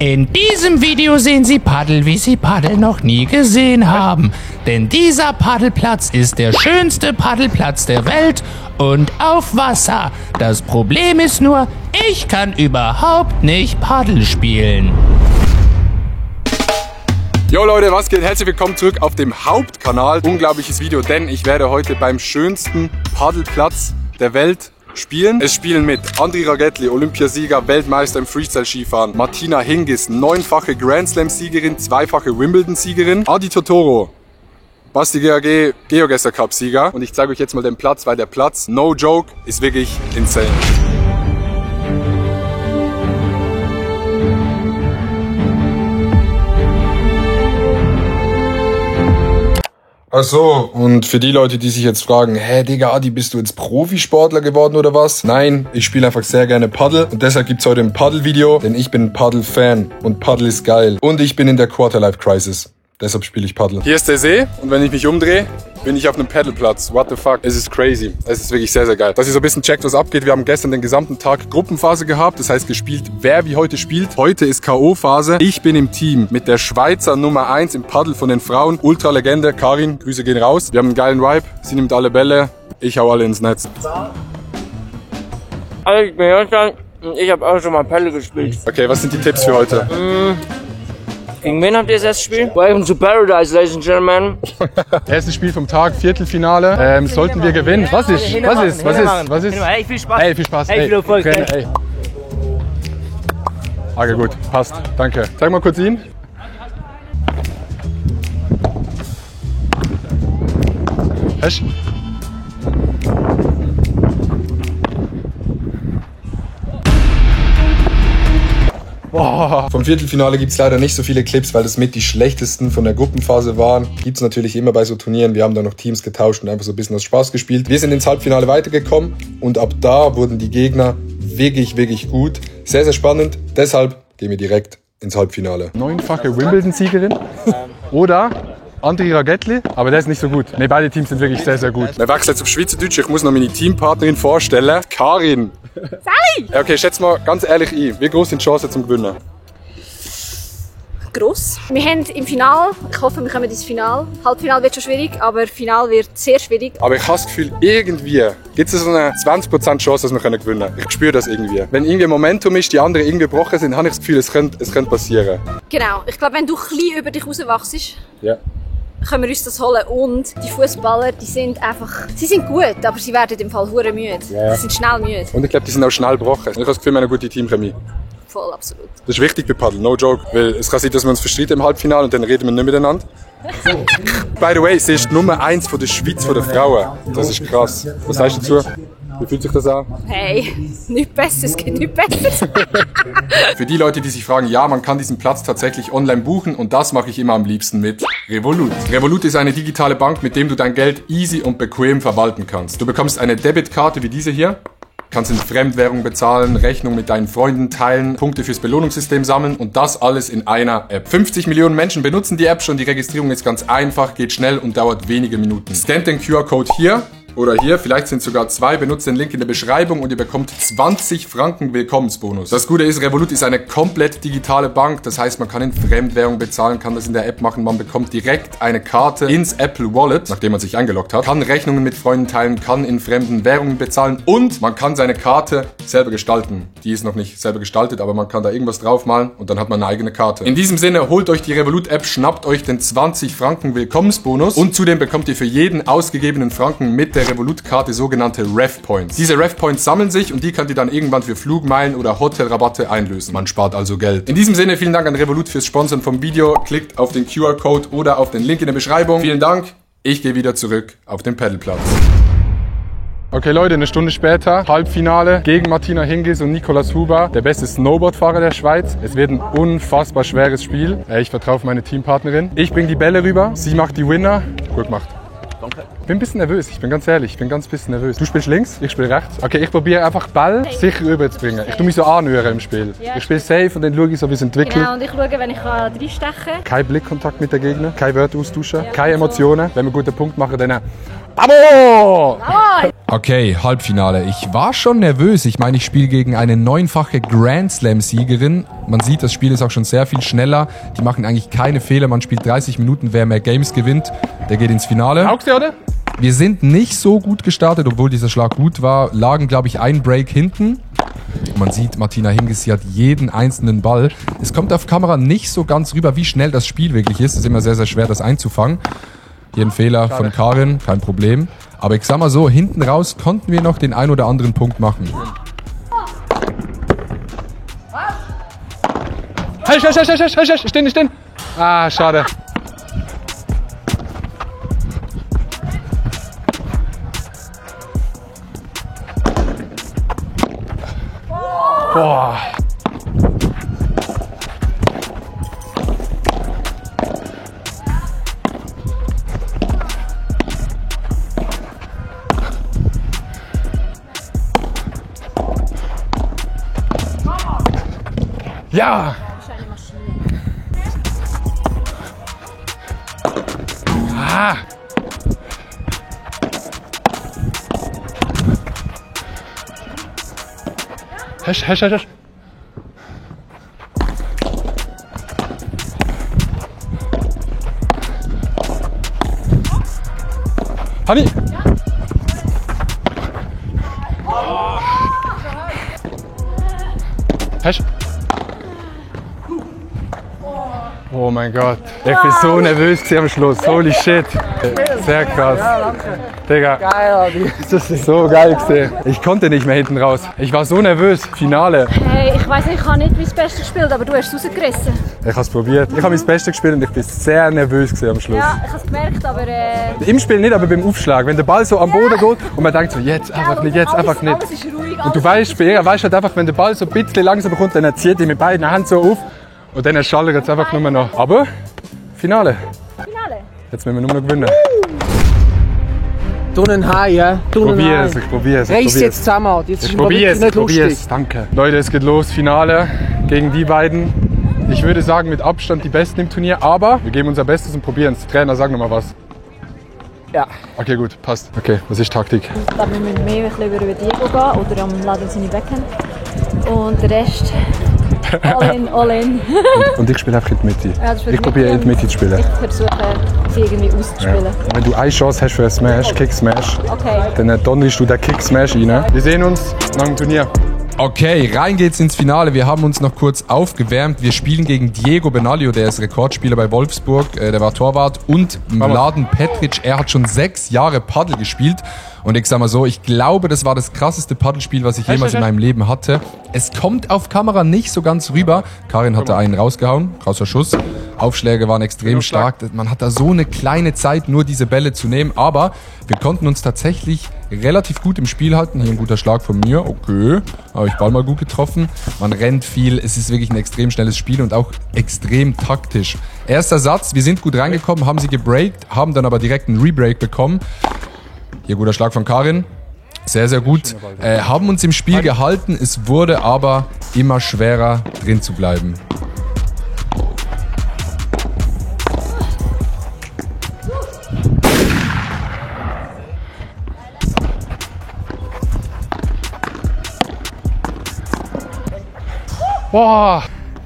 In diesem Video sehen Sie Paddel, wie Sie Paddel noch nie gesehen haben. Denn dieser Paddelplatz ist der schönste Paddelplatz der Welt und auf Wasser. Das Problem ist nur, ich kann überhaupt nicht Paddel spielen. Jo Leute, was geht? Herzlich willkommen zurück auf dem Hauptkanal. Unglaubliches Video, denn ich werde heute beim schönsten Paddelplatz der Welt spielen. Es spielen mit Andri Ragettli, Olympiasieger, Weltmeister im Freestyle-Skifahren, Martina Hingis, 9-fache Grand Slam-Siegerin, 2-fache Wimbledon-Siegerin, Adi Totoro, Basti GAG, Geogesser Cup-Sieger. Und ich zeige euch jetzt mal den Platz, weil der Platz, no joke, ist wirklich insane. Ach so, und für die Leute, die sich jetzt fragen, hä Digga, Adi, bist du jetzt Profisportler geworden oder was? Nein, ich spiele einfach sehr gerne Paddel und deshalb gibt's heute ein Paddel-Video, denn ich bin ein Paddel-Fan und Paddel ist geil. Und ich bin in der Quarterlife-Crisis, deshalb spiele ich Paddel. Hier ist der See und wenn ich mich umdrehe, bin ich auf einem Paddleplatz. What the fuck? Es ist crazy. Es ist wirklich sehr, sehr geil. Dass ihr so ein bisschen checkt, was abgeht. Wir haben gestern den gesamten Tag Gruppenphase gehabt. Das heißt gespielt, wer wie heute spielt. Heute ist K.O.-Phase. Ich bin im Team mit der Schweizer Nummer 1 im Paddel von den Frauen. Ultra-Legende. Karin, Grüße gehen raus. Wir haben einen geilen Vibe. Sie nimmt alle Bälle. Ich hau alle ins Netz. Also ich bin Jörg und ich habe auch schon mal Paddel gespielt. Okay, was sind die Tipps für heute? Gegen wen habt ihr das erste Spiel? Welcome to Paradise, ladies and gentlemen. Erstes Spiel vom Tag, Viertelfinale. Sollten wir gewinnen. Was ist? Hey, viel Spaß. Hey, viel Spaß. Hey, viel Erfolg. Hey. Okay, gut. Passt. Danke. Zeig mal kurz ihn. Hesch. Boah. Vom Viertelfinale gibt es leider nicht so viele Clips, weil das mit die schlechtesten von der Gruppenphase waren. Gibt es natürlich immer bei so Turnieren. Wir haben da noch Teams getauscht und einfach so ein bisschen aus Spaß gespielt. Wir sind ins Halbfinale weitergekommen und ab da wurden die Gegner wirklich, wirklich gut. Sehr, sehr spannend. Deshalb gehen wir direkt ins Halbfinale. 9-fache Wimbledon-Siegerin oder Andri Ragettli, aber der ist nicht so gut. Ne, beide Teams sind wirklich sehr, sehr gut. Wir wechseln jetzt auf Schweizerdeutsch. Ich muss noch meine Teampartnerin vorstellen. Karin. Sally! Okay, schätz mal ganz ehrlich ein. Wie groß sind die Chancen zum Gewinnen? Gross. Wir haben im Finale, ich hoffe, wir kommen ins Finale. Halbfinale wird schon schwierig, aber Finale wird sehr schwierig. Aber ich habe das Gefühl, irgendwie gibt es so eine 20% Chance, dass wir gewinnen können. Ich spüre das irgendwie. Wenn irgendwie Momentum ist, die anderen irgendwie gebrochen sind, habe ich das Gefühl, es könnte passieren. Genau. Ich glaube, wenn du klein über dich rauswachst, Ja. können wir uns das holen. Und die Fußballer, die sind gut, aber sie werden im Fall hure müde. Ja. Die sind schnell müde. Und ich glaube, die sind auch schnell gebrochen. Ich habe das Gefühl, wir haben eine gute Teamchemie. Voll, absolut. Das ist wichtig bei Paddel, no joke. Weil es kann sein, dass wir uns verstreiten im Halbfinale und dann reden wir nicht miteinander. By the way, sie ist Nummer 1 von der Schweiz von den Frauen. Das ist krass. Was sagst du dazu? Wie fühlt sich das an? Hey, nichts Besseres, es geht nichts Besseres. Für die Leute, die sich fragen, ja, man kann diesen Platz tatsächlich online buchen und das mache ich immer am liebsten mit Revolut. Revolut ist eine digitale Bank, mit dem du dein Geld easy und bequem verwalten kannst. Du bekommst eine Debitkarte wie diese hier. Kannst in Fremdwährung bezahlen, Rechnung mit deinen Freunden teilen, Punkte fürs Belohnungssystem sammeln und das alles in einer App. 50 Millionen Menschen benutzen die App schon, die Registrierung ist ganz einfach, geht schnell und dauert wenige Minuten. Scannt den QR-Code hier oder hier, vielleicht sind es sogar 2, benutzt den Link in der Beschreibung und ihr bekommt 20 Franken Willkommensbonus. Das Gute ist, Revolut ist eine komplett digitale Bank, das heißt, man kann in Fremdwährung bezahlen, kann das in der App machen, man bekommt direkt eine Karte ins Apple Wallet, nachdem man sich eingeloggt hat, kann Rechnungen mit Freunden teilen, kann in fremden Währungen bezahlen und man kann seine Karte selber gestalten. Die ist noch nicht selber gestaltet, aber man kann da irgendwas draufmalen und dann hat man eine eigene Karte. In diesem Sinne, holt euch die Revolut-App, schnappt euch den 20 Franken Willkommensbonus und zudem bekommt ihr für jeden ausgegebenen Franken mit der Revolut-Karte sogenannte Rev-Points. Diese Rev-Points sammeln sich und die könnt ihr dann irgendwann für Flugmeilen oder Hotelrabatte einlösen. Man spart also Geld. In diesem Sinne, vielen Dank an Revolut fürs Sponsoren vom Video. Klickt auf den QR-Code oder auf den Link in der Beschreibung. Vielen Dank. Ich gehe wieder zurück auf den Paddelplatz. Okay Leute, eine Stunde später, Halbfinale gegen Martina Hingis und Nicolas Huber, der beste Snowboardfahrer der Schweiz. Es wird ein unfassbar schweres Spiel. Ich vertraue auf meine Teampartnerin. Ich bringe die Bälle rüber, sie macht die Winner. Gut gemacht. Danke. Ich bin ein bisschen nervös, ich bin ganz ehrlich, ich bin ganz bisschen nervös. Du spielst links, ich spiele rechts. Okay, ich probiere einfach Ball sicher rüberzubringen. Ich tue mich so anhören im Spiel. Ja. Ich spiele safe und dann schaue ich so, wie es entwickelt. Genau, und ich schaue, wenn ich reinstechen kann. Kein Blickkontakt mit den Gegnern, keine Wörter austauschen, keine Emotionen. Wenn wir einen guten Punkt machen, dann... Bravo! Okay, Halbfinale. Ich war schon nervös. Ich meine, ich spiele gegen eine 9-fache Grand Slam-Siegerin. Man sieht, das Spiel ist auch schon sehr viel schneller. Die machen eigentlich keine Fehler. Man spielt 30 Minuten. Wer mehr Games gewinnt, der geht ins Finale. Augst du, oder? Wir sind nicht so gut gestartet, obwohl dieser Schlag gut war. Lagen, glaube ich, ein Break hinten. Man sieht, Martina Hingis, sie hat jeden einzelnen Ball. Es kommt auf Kamera nicht so ganz rüber, wie schnell das Spiel wirklich ist. Es ist immer sehr, sehr schwer, das einzufangen. Hier ein Fehler von Karin, kein Problem. Aber ich sag mal so, hinten raus konnten wir noch den ein oder anderen Punkt machen. Halt, stehen. Ah, schade. Boah. Ja! Ah! Hasch. Hani! Hasch! Oh mein Gott, ich bin so nervös am Schluss, holy shit. Sehr krass. Digga, das ist so geil gewesen. Ich konnte nicht mehr hinten raus. Ich war so nervös. Finale. Hey, ich weiss nicht, ich habe nicht mein Bestes gespielt, aber du hast es rausgerissen. Ich habe es probiert. Ich habe mein Bestes gespielt und ich bin sehr nervös am Schluss. Ja, ich habe es gemerkt, aber... Im Spiel nicht, aber beim Aufschlag. Wenn der Ball so am Boden geht und man denkt so, jetzt einfach nicht. Alles ist ruhig. Und du weißt, bei ihr weißt halt einfach, wenn der Ball so ein bisschen langsam kommt, dann zieht er mit beiden Händen so auf und dann schallert es einfach nur noch. Aber Finale. Jetzt müssen wir nur noch gewinnen. Tunnen heim, ja? Ich probier's. Reiss jetzt zusammen. Jetzt Ich probier's. Danke. Leute, es geht los. Finale gegen die beiden. Ich würde sagen, mit Abstand die Besten im Turnier, aber wir geben unser Bestes und probieren es. Trainer, sag noch mal was. Ja. Okay, gut, passt. Okay, was ist Taktik? Ich glaube, wir müssen mehr über Diego gehen oder am Laden seine Becken. Und der Rest, all in. Und ich spiele einfach in die Mitte. Ja, das ich probiere in die Mitte zu spielen. Ich versuche, sie irgendwie auszuspielen. Ja. Wenn du eine Chance hast für einen Smash, Kick-Smash, Okay. dann donnerst du den Kick-Smash rein. Wir sehen uns nach dem Turnier. Okay, rein geht's ins Finale. Wir haben uns noch kurz aufgewärmt. Wir spielen gegen Diego Benaglio, der ist Rekordspieler bei Wolfsburg, der war Torwart, und Mladen Petric, er hat schon 6 Jahre Paddel gespielt. Und ich sag mal so, ich glaube, das war das krasseste Paddelspiel, was ich jemals in meinem Leben hatte. Es kommt auf Kamera nicht so ganz rüber. Karin hat da einen rausgehauen, krasser Schuss. Aufschläge waren extrem stark. Man hat da so eine kleine Zeit, nur diese Bälle zu nehmen. Aber wir konnten uns tatsächlich relativ gut im Spiel halten. Hier ein guter Schlag von mir. Okay, habe ich Ball mal gut getroffen. Man rennt viel. Es ist wirklich ein extrem schnelles Spiel und auch extrem taktisch. Erster Satz, wir sind gut reingekommen, haben sie gebreakt, haben dann aber direkt einen Rebreak bekommen. Hier guter Schlag von Karin. Sehr, sehr gut. Haben uns im Spiel gehalten. Es wurde aber immer schwerer, drin zu bleiben. Boah!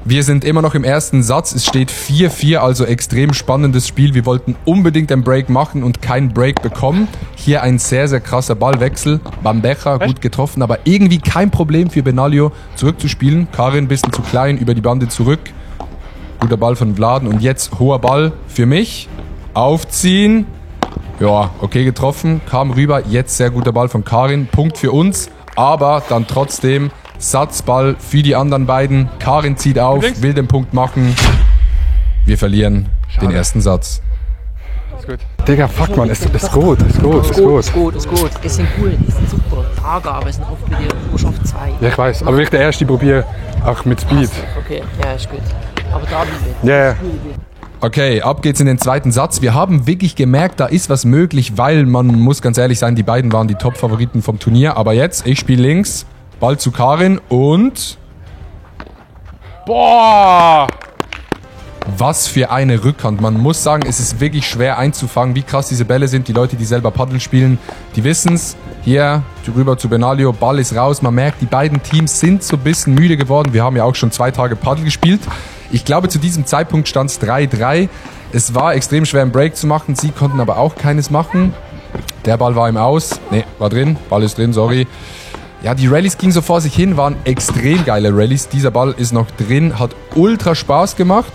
Wir sind immer noch im ersten Satz. Es steht 4-4, also extrem spannendes Spiel. Wir wollten unbedingt einen Break machen und keinen Break bekommen. Hier ein sehr, sehr krasser Ballwechsel. Bandeja gut getroffen, aber irgendwie kein Problem für Benaglio zurückzuspielen. Karin ein bisschen zu klein, über die Bande zurück. Guter Ball von Mladen und jetzt hoher Ball für mich. Aufziehen. Ja, okay getroffen, kam rüber. Jetzt sehr guter Ball von Karin. Punkt für uns, aber dann trotzdem Satzball für die anderen beiden. Karin zieht auf, will den Punkt machen. Wir verlieren den ersten Satz. Ist gut. Digga, fuck man, es geht. Ist gut. Die sind cool, die sind super. Tage, aber es sind oft bei dir nur auf 2. Ja, ich weiß, aber ich der erste probiere auch mit Speed. Okay, ja, ist gut. Aber da bin Ja. Okay, ab geht's in den zweiten Satz. Wir haben wirklich gemerkt, da ist was möglich, weil man muss ganz ehrlich sein, die beiden waren die Top-Favoriten vom Turnier. Aber jetzt, ich spiele links, Ball zu Karin und... Boah! Was für eine Rückhand. Man muss sagen, es ist wirklich schwer einzufangen, wie krass diese Bälle sind. Die Leute, die selber Paddel spielen, die wissen's. Hier rüber zu Benalio, Ball ist raus. Man merkt, die beiden Teams sind so ein bisschen müde geworden. Wir haben ja auch schon 2 Tage Paddel gespielt. Ich glaube, zu diesem Zeitpunkt stand es 3-3. Es war extrem schwer, einen Break zu machen. Sie konnten aber auch keines machen. Der Ball war im Aus. Ne, war drin. Ball ist drin, sorry. Ja, die Rallyes gingen so vor sich hin, waren extrem geile Rallyes. Dieser Ball ist noch drin, hat ultra Spaß gemacht.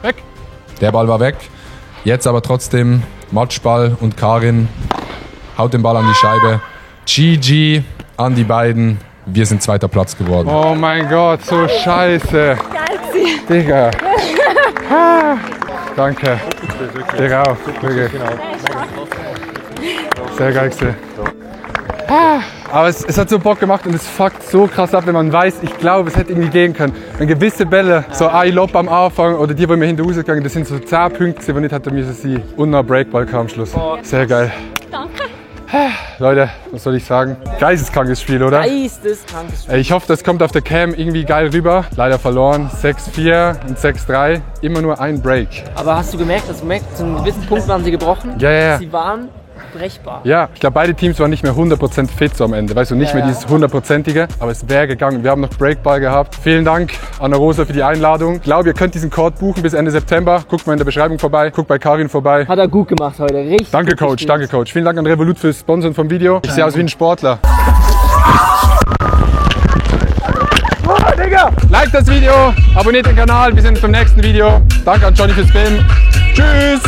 Weg. Der Ball war weg. Jetzt aber trotzdem Matchball und Karin haut den Ball an die Scheibe. GG an die beiden. Wir sind 2. Platz geworden. Oh mein Gott, so scheiße. Geil gewesen. Digga. Danke. Digga auch. Wirklich. Sehr geil gewesen. Aber es hat so Bock gemacht und es fuckt so krass ab, wenn man weiß, ich glaube, es hätte irgendwie gehen können. Wenn gewisse Bälle, so ein Lob am Anfang oder die, wo mir hinter rausgegangen, das sind so 10 Punkte, wo nicht hätte müssen sie und noch Breakball kam am Schluss. Sehr geil. Danke. Leute, was soll ich sagen? Geisteskrankes Spiel, oder? Geisteskrankes Spiel. Ich hoffe, das kommt auf der Cam irgendwie geil rüber. Leider verloren. 6-4 und 6-3. Immer nur ein Break. Aber hast du gemerkt, zu einem gewissen Punkt waren sie gebrochen? Ja. Sie waren brechbar. Ja, ich glaube, beide Teams waren nicht mehr 100% fit so am Ende. Weißt du, nicht mehr dieses 100%ige, aber es wäre gegangen. Wir haben noch Breakball gehabt. Vielen Dank an Rosa für die Einladung. Ich glaube, ihr könnt diesen Court buchen bis Ende September. Guckt mal in der Beschreibung vorbei. Guckt bei Karin vorbei. Hat er gut gemacht heute. Richtig. Danke, Coach. Danke, Coach. Vielen Dank an Revolut fürs Sponsoren vom Video. Ich sehe aus wie ein Sportler. Oh, Digga! Like das Video, abonniert den Kanal. Wir sehen uns beim nächsten Video. Danke an Johnny fürs Filmen. Tschüss!